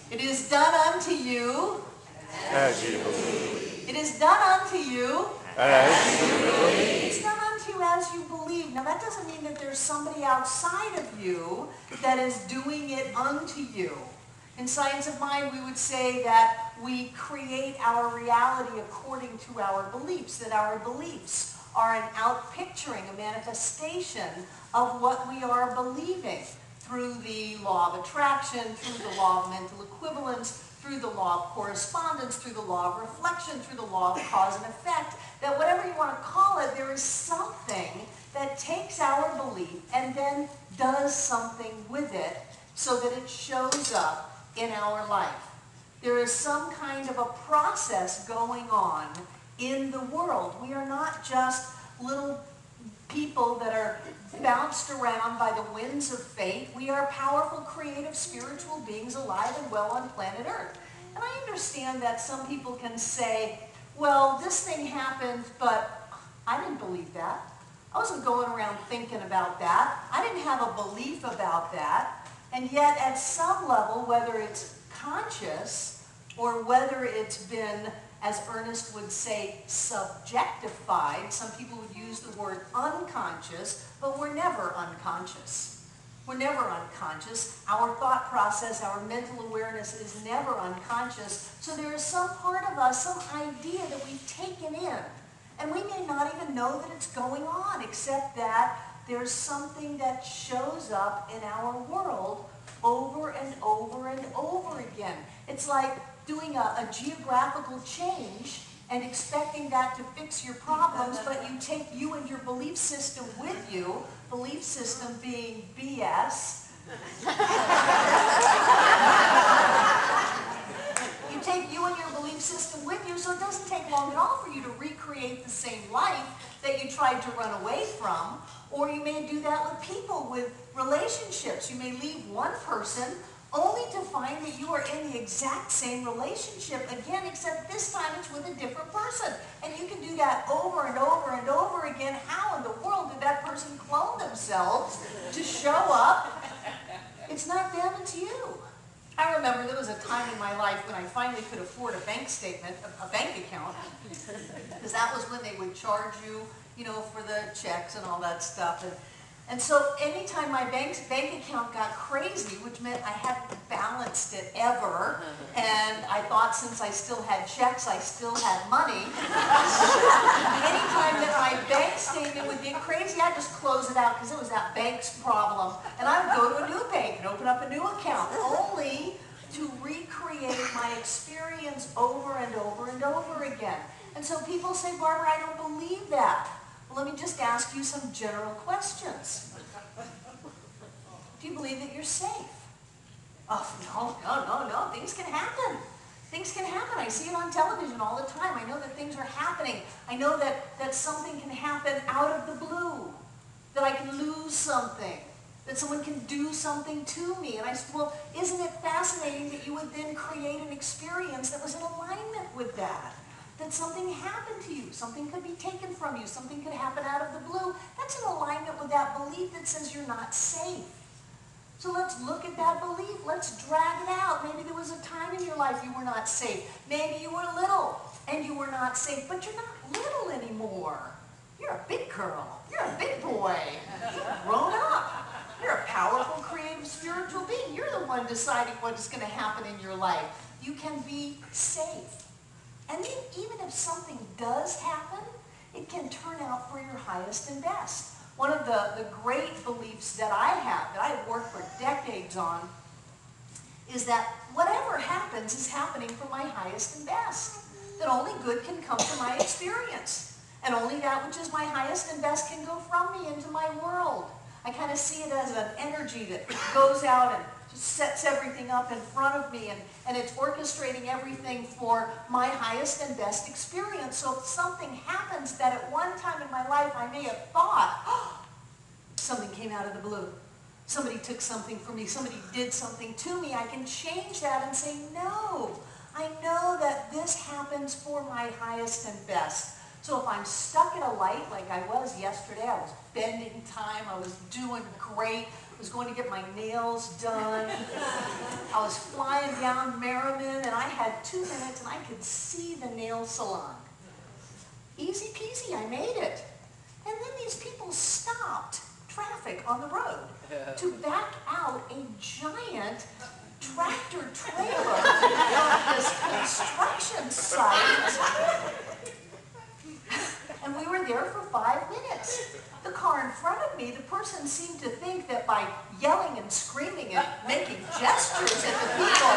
It is done unto you as you believe. It is done unto you As you believe. It's done unto you as you believe. Now that doesn't mean that there's somebody outside of you that is doing it unto you. In Science of Mind, we would say that we create our reality according to our beliefs, that our beliefs are an outpicturing, a manifestation of what we are believing through the law of attraction, through the law of mental equivalence, through the law of correspondence, through the law of reflection, through the law of cause and effect, that whatever you want to call it, there is something that takes our belief and then does something with it so that it shows up in our life. There is some kind of a process going on in the world. We are not just little people that are bounced around by the winds of fate. We are powerful, creative, spiritual beings alive and well on planet Earth. And I understand that some people can say, well, this thing happened, but I didn't believe that. I wasn't going around thinking about that. I didn't have a belief about that. And yet, at some level, whether it's conscious or whether it's been, as Ernest would say, subjectified, some people would use the word unconscious, but we're never unconscious. We're never unconscious. Our thought process, our mental awareness is never unconscious. So there is some part of us, some idea that we've taken in. And we may not even know that it's going on, except that there's something that shows up in our world over and over and over again. It's like doing a geographical change and expecting that to fix your problems, but you take you and your belief system with you, belief system being BS. You take you and your belief system with you, so it doesn't take long at all for you to recreate the same life that you tried to run away from. Or you may do that with people, with relationships. You may leave one person only to find that you are in the exact same relationship again, except this time it's with a different person. And you can do that over and over and over again. How in the world did that person clone themselves to show up? It's not them, it's you. I remember there was a time in my life when I finally could afford a bank statement, a bank account, because that was when they would charge you, for the checks and all that stuff. And so anytime my bank account got crazy, which meant I hadn't balanced it ever, and I thought since I still had checks, I still had money, anytime that my bank statement would get crazy, I'd just close it out because it was that bank's problem. And I would go to a new bank and open up a new account, only to recreate my experience over and over and over again. And so people say, Barbara, I don't believe that. Well, let me just ask you some general questions. Do you believe that you're safe? Oh, no. Things can happen. Things can happen. I see it on television all the time. I know that things are happening. I know that something can happen out of the blue. That I can lose something. That someone can do something to me. And I said, well, isn't it fascinating that you would then create an experience that was in alignment with that? That something happened to you, something could be taken from you, something could happen out of the blue. That's in alignment with that belief that says you're not safe. So let's look at that belief. Let's drag it out. Maybe there was a time in your life you were not safe. Maybe you were little and you were not safe, but you're not little anymore. You're a big girl. You're a big boy. You've grown up. You're a powerful, creative, spiritual being. You're the one deciding what is going to happen in your life. You can be safe. And then even if something does happen, it can turn out for your highest and best. One of the great beliefs that I have, that I've worked for decades on, is that whatever happens is happening for my highest and best. That only good can come from my experience. And only that which is my highest and best can go from me into my world. I kind of see it as an energy that goes out and just sets everything up in front of me, and it's orchestrating everything for my highest and best experience. So if something happens that at one time in my life I may have thought, oh, something came out of the blue. Somebody took something from me. Somebody did something to me. I can change that and say, no, I know that this happens for my highest and best. So if I'm stuck at a light like I was yesterday, I was bending time, I was doing great, I was going to get my nails done, I was flying down Merriman, and I had 2 minutes and I could see the nail salon. Easy peasy, I made it. And then these people stopped traffic on the road to back out a giant tractor trailer on this construction site. And we were there for 5 minutes. The car in front of me, the person seemed to think that by yelling and screaming and making gestures at the people,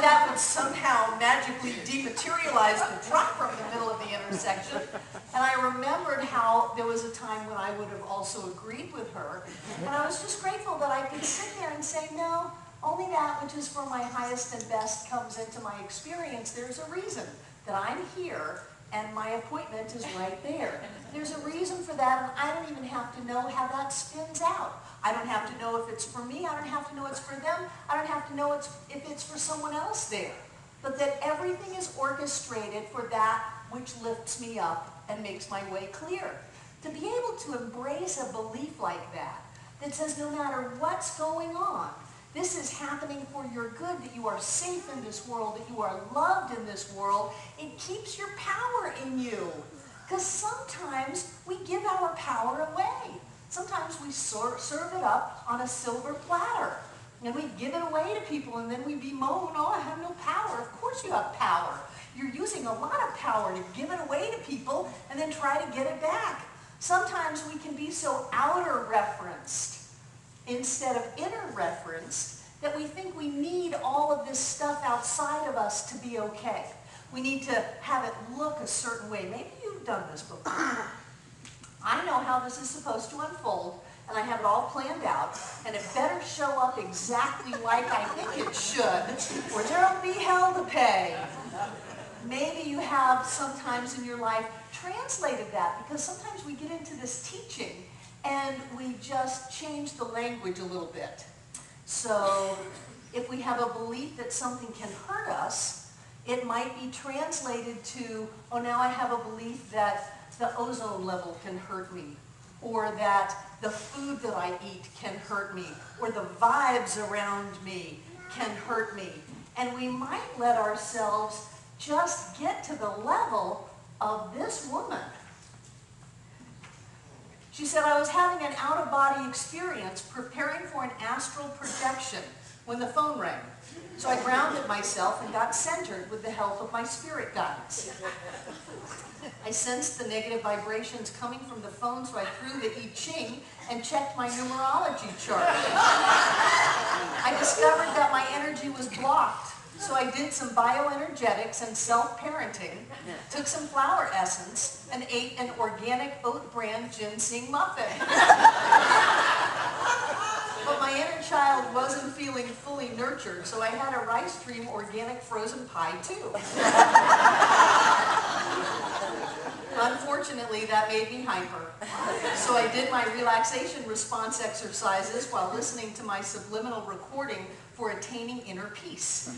that would somehow magically dematerialize the truck from the middle of the intersection. And I remembered how there was a time when I would have also agreed with her. And I was just grateful that I could sit there and say, no, only that which is for my highest and best comes into my experience. There's a reason that I'm here and my appointment is right there. There's a reason for that, and I don't even have to know how that spins out. I don't have to know if it's for me. I don't have to know it's for them. I don't have to know if it's for someone else there. But that everything is orchestrated for that which lifts me up and makes my way clear. To be able to embrace a belief like that, that says no matter what's going on, this is happening for your good, that you are safe in this world, that you are loved in this world. It keeps your power in you. Because sometimes we give our power away. Sometimes we serve it up on a silver platter. And we give it away to people, and then we bemoan, oh, I have no power. Of course you have power. You're using a lot of power to give it away to people and then try to get it back. Sometimes we can be so outer referenced instead of inner reference that we think we need all of this stuff outside of us to be okay. We need to have it look a certain way. Maybe you've done this before. I know how this is supposed to unfold, and I have it all planned out, and it better show up exactly like I think it should, or there'll be hell to pay. Maybe you have sometimes in your life translated that, because sometimes we get into this teaching and we just change the language a little bit. So if we have a belief that something can hurt us, it might be translated to, oh, now I have a belief that the ozone level can hurt me, or that the food that I eat can hurt me, or the vibes around me can hurt me. And we might let ourselves just get to the level of this woman. She said, I was having an out-of-body experience preparing for an astral projection when the phone rang. So I grounded myself and got centered with the help of my spirit guides. I sensed the negative vibrations coming from the phone, so I threw the I Ching and checked my numerology chart. I discovered that my energy was blocked. So I did some bioenergetics and self-parenting, took some flower essence, and ate an organic oat bran ginseng muffin. But my inner child wasn't feeling fully nurtured, so I had a rice stream organic frozen pie too. Unfortunately, that made me hyper. So I did my relaxation response exercises while listening to my subliminal recording for attaining inner peace.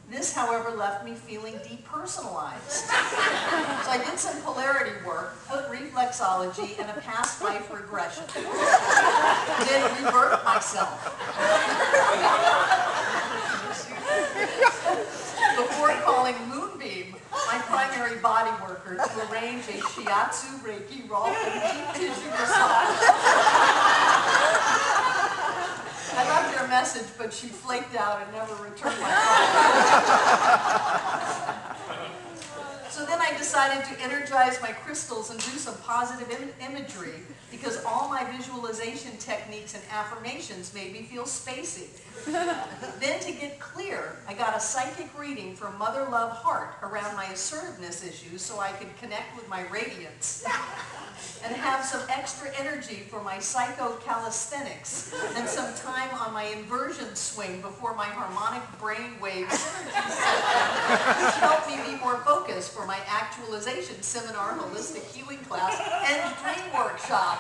This, however, left me feeling depersonalized. So I did some polarity work, foot reflexology, and a past life regression. Then rebirthed myself. Before calling Moonbeam, my primary body worker, to arrange a shiatsu, reiki, raw, and deep tissue massage. I left her a message, but she flaked out and never returned my call. So then I decided to energize my crystals and do some positive imagery, because all my visualization techniques and affirmations made me feel spacey. Then to get clear, I got a psychic reading from Mother Love Heart around my assertiveness issues so I could connect with my radiance and have some extra energy for my psycho-calisthenics and some time on my inversion swing before my harmonic brainwave synergy session, which helped me be more focused for my actualization seminar, holistic healing class, and dream workshop.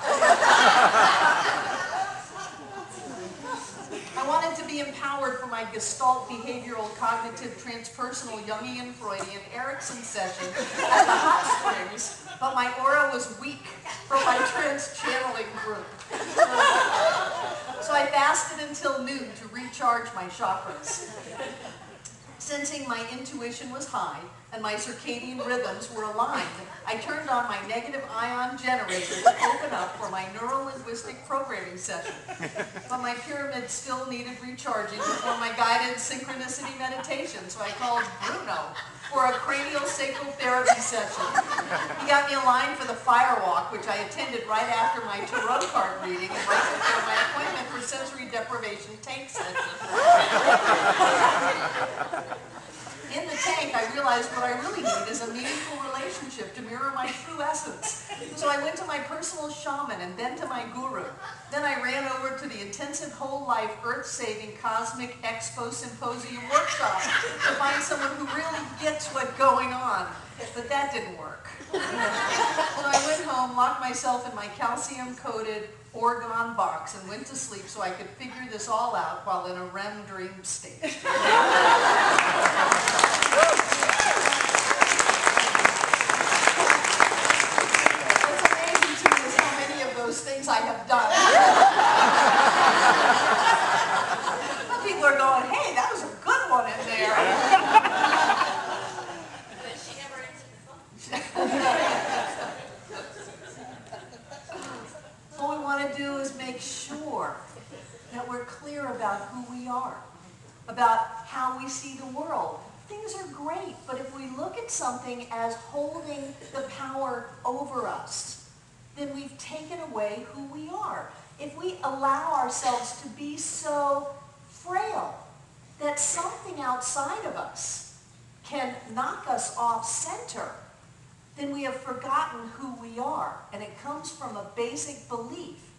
I wanted to be empowered for my Gestalt behavioral cognitive transpersonal Jungian Freudian Erickson session at the hot springs, but my aura was weak for my trans-channeling group. So I fasted until noon to recharge my chakras. Sensing my intuition was high and my circadian rhythms were aligned, I turned on my negative ion generator to open up for my neuro-linguistic programming session. But my pyramid still needed recharging before my guided synchronicity meditation, so I called Bruno for a cranial sacral therapy session. He got me aligned for the fire walk, which I attended right after my tarot card reading and right before my appointment for sensory deprivation tank session. In the tank, I realized what I really need is a meaningful relationship to mirror my true essence. So I went to my personal shaman and then to my guru. Then I ran over to the intensive whole life, earth-saving cosmic expo symposium workshop to find someone who really gets what's going on. But that didn't work. So I went home, locked myself in my calcium-coated orgone box and went to sleep so I could figure this all out while in a REM dream state. What's amazing to me is how many of those things I have done. Some people are going, hey, that was a good one in there. But she never answered the phone. What we want to do is make sure that we're clear about who we are, about how we see the world. Things are great, but if we look at something as holding the power over us, then we've taken away who we are. If we allow ourselves to be so frail that something outside of us can knock us off center, then we have forgotten who we are. And it comes from a basic belief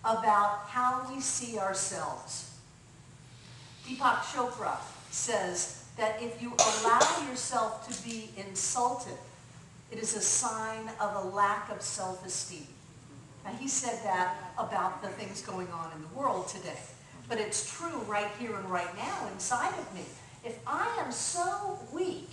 about how we see ourselves. Deepak Chopra says that if you allow yourself to be insulted, it is a sign of a lack of self-esteem. Now, he said that about the things going on in the world today. But it's true right here and right now inside of me. If I am so weak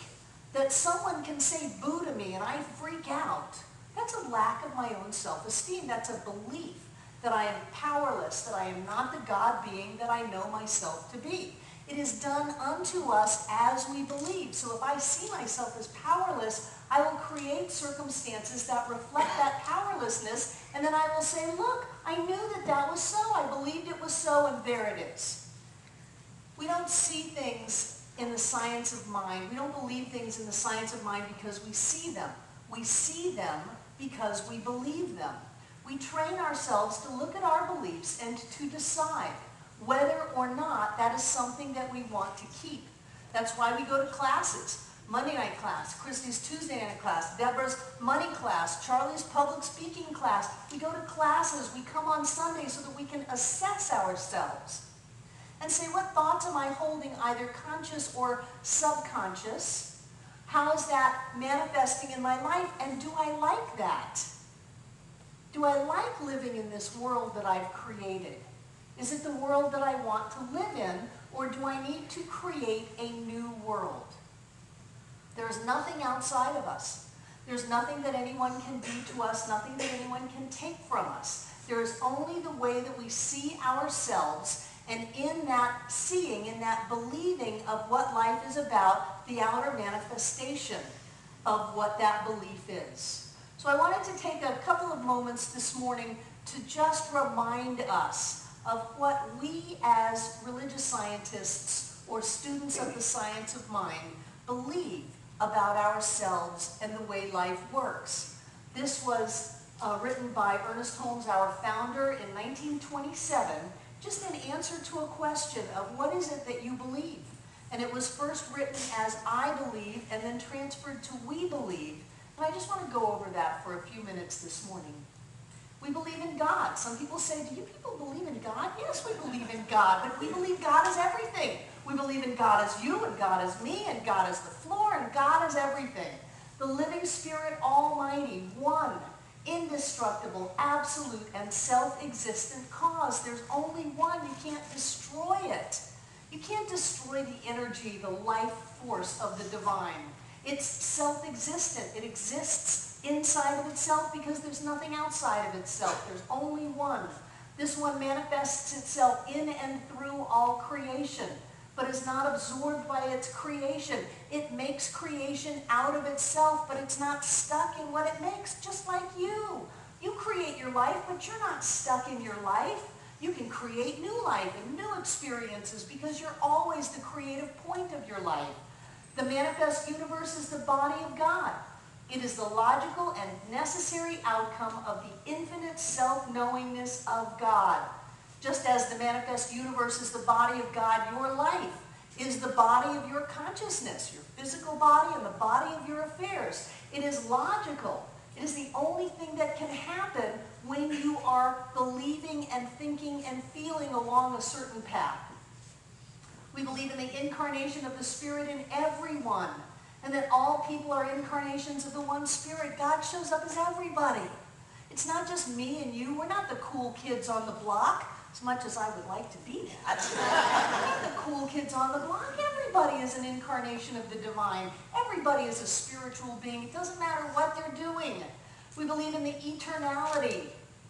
that someone can say boo to me and I freak out, that's a lack of my own self-esteem. That's a belief that I am powerless, that I am not the God being that I know myself to be. It is done unto us as we believe. So if I see myself as powerless, I will create circumstances that reflect that powerlessness, and then I will say, look, I knew that that was so, I believed it was so, and there it is. We don't see things in the science of mind. We don't believe things in the science of mind because we see them. We see them because we believe them. We train ourselves to look at our beliefs and to decide whether or not that is something that we want to keep. That's why we go to classes. Monday night class, Christy's Tuesday night class, Deborah's money class, Charlie's public speaking class. We go to classes, we come on Sunday so that we can assess ourselves and say, what thoughts am I holding, either conscious or subconscious? How is that manifesting in my life, and do I like that? Do I like living in this world that I've created? Is it the world that I want to live in, or do I need to create a new world? There's nothing outside of us. There's nothing that anyone can do to us, nothing that anyone can take from us. There is only the way that we see ourselves, and in that seeing, in that believing of what life is about, the outer manifestation of what that belief is. So I wanted to take a couple of moments this morning to just remind us of what we as religious scientists or students of the science of mind believe about ourselves and the way life works. This was written by Ernest Holmes, our founder, in 1927, just in answer to a question of what is it that you believe? And it was first written as I believe and then transferred to we believe. And I just want to go over that for a few minutes this morning. We believe in God. Some people say, do you people believe in God? Yes, we believe in God, but we believe God is everything. We believe in God as you, and God as me, and God as the floor, and God as everything. The living Spirit Almighty, one. indestructible, absolute, and self-existent cause. There's only one. You can't destroy it. You can't destroy the energy, the life force of the divine. It's self-existent. It exists inside of itself because there's nothing outside of itself. There's only one. This one manifests itself in and through all creation, but is not absorbed by its creation. It makes creation out of itself, but it's not stuck in what it makes, just like you. You create your life, but you're not stuck in your life. You can create new life and new experiences because you're always the creative point of your life. The manifest universe is the body of God. It is the logical and necessary outcome of the infinite self-knowingness of God. Just as the manifest universe is the body of God, your life is the body of your consciousness, your physical body and the body of your affairs. It is logical. It is the only thing that can happen when you are believing and thinking and feeling along a certain path. We believe in the incarnation of the Spirit in everyone, and that all people are incarnations of the one Spirit. God shows up as everybody. It's not just me and you. We're not the cool kids on the block, as much as I would like to be that. We're not the cool kids on the block. Everybody is an incarnation of the divine. Everybody is a spiritual being. It doesn't matter what they're doing. We believe in the eternality,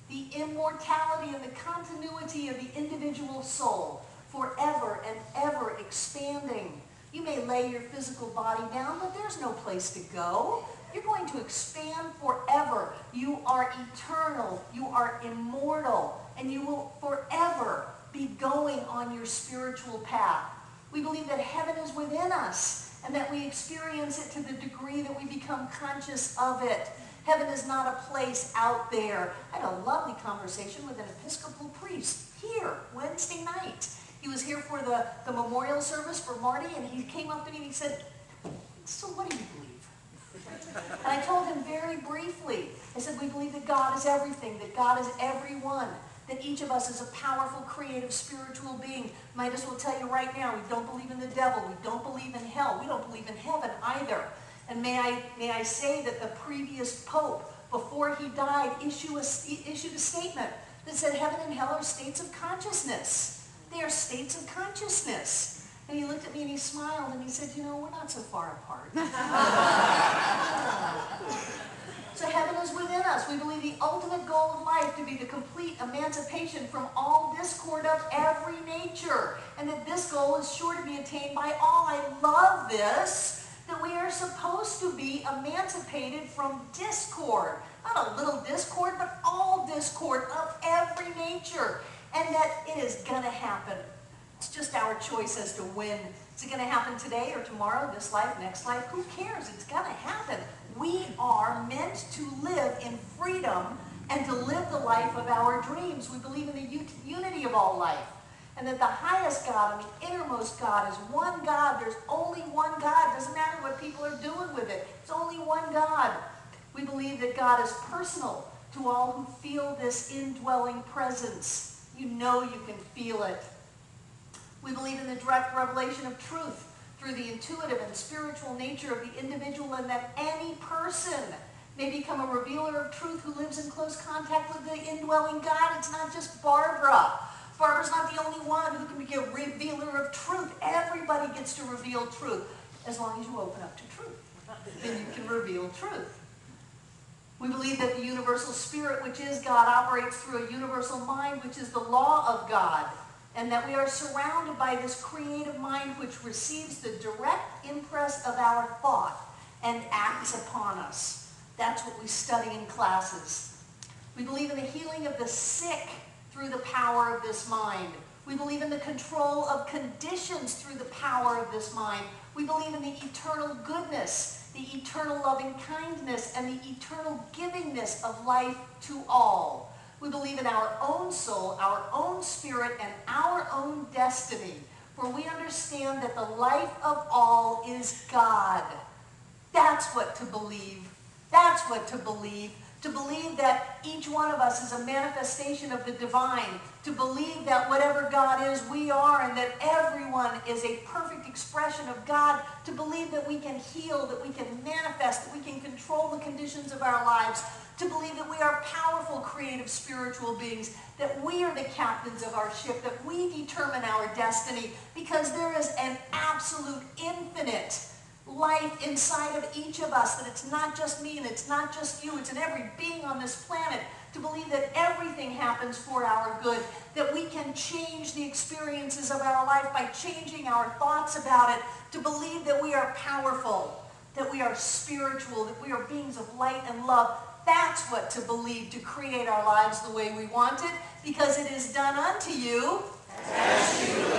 the immortality, and the continuity of the individual soul, forever and ever expanding. You may lay your physical body down, but there's no place to go. You're going to expand forever. You are eternal. You are immortal. And you will forever be going on your spiritual path. We believe that heaven is within us and that we experience it to the degree that we become conscious of it. Heaven is not a place out there. I had a lovely conversation with an Episcopal priest here Wednesday night. He was here for the memorial service for Marty, and he came up to me and he said, "So what do you believe?" And I told him very briefly. I said, "We believe that God is everything, that God is everyone, that each of us is a powerful, creative, spiritual being. Might as well tell you right now, we don't believe in the devil. We don't believe in hell. We don't believe in heaven either." And may I say that the previous pope, before he died, issued a statement that said heaven and hell are states of consciousness. They are states of consciousness. And he looked at me and he smiled and he said, "You know, we're not so far apart." So heaven is within us. We believe the ultimate goal of life to be the complete emancipation from all discord of every nature. And that this goal is sure to be attained by all. I love this, that we are supposed to be emancipated from discord. Not a little discord, but all discord of every nature. And that it is going to happen. It's just our choice as to when. Is it going to happen today or tomorrow, this life, next life? Who cares? It's going to happen. We are meant to live in freedom and to live the life of our dreams. We believe in the unity of all life. And that the highest God and the innermost God is one God. There's only one God. It doesn't matter what people are doing with it. It's only one God. We believe that God is personal to all who feel this indwelling presence. You know you can feel it. We believe in the direct revelation of truth through the intuitive and spiritual nature of the individual, and that any person may become a revealer of truth who lives in close contact with the indwelling God. It's not just Barbara. Barbara's not the only one who can be a revealer of truth. Everybody gets to reveal truth as long as you open up to truth. Then you can reveal truth. We believe that the universal spirit, which is God, operates through a universal mind, which is the law of God, and that we are surrounded by this creative mind which receives the direct impress of our thought and acts upon us. That's what we study in classes. We believe in the healing of the sick through the power of this mind. We believe in the control of conditions through the power of this mind. We believe in the eternal goodness, the eternal loving kindness, and the eternal givingness of life to all. We believe in our own soul, our own spirit, and our own destiny, for we understand that the life of all is God. That's what to believe. That's what to believe. To believe that each one of us is a manifestation of the divine. To believe that whatever God is, we are, and that everyone is a perfect perfect expression of God, to believe that we can heal, that we can manifest, that we can control the conditions of our lives, to believe that we are powerful, creative, spiritual beings, that we are the captains of our ship, that we determine our destiny, because there is an absolute infinite life inside of each of us, that it's not just me and it's not just you, it's in every being on this planet, to believe that everything happens for our good, that we can change the experiences of our life by changing our thoughts about it, to believe that we are powerful, that we are spiritual, that we are beings of light and love. That's what to believe, to create our lives the way we want it, because it is done unto you as you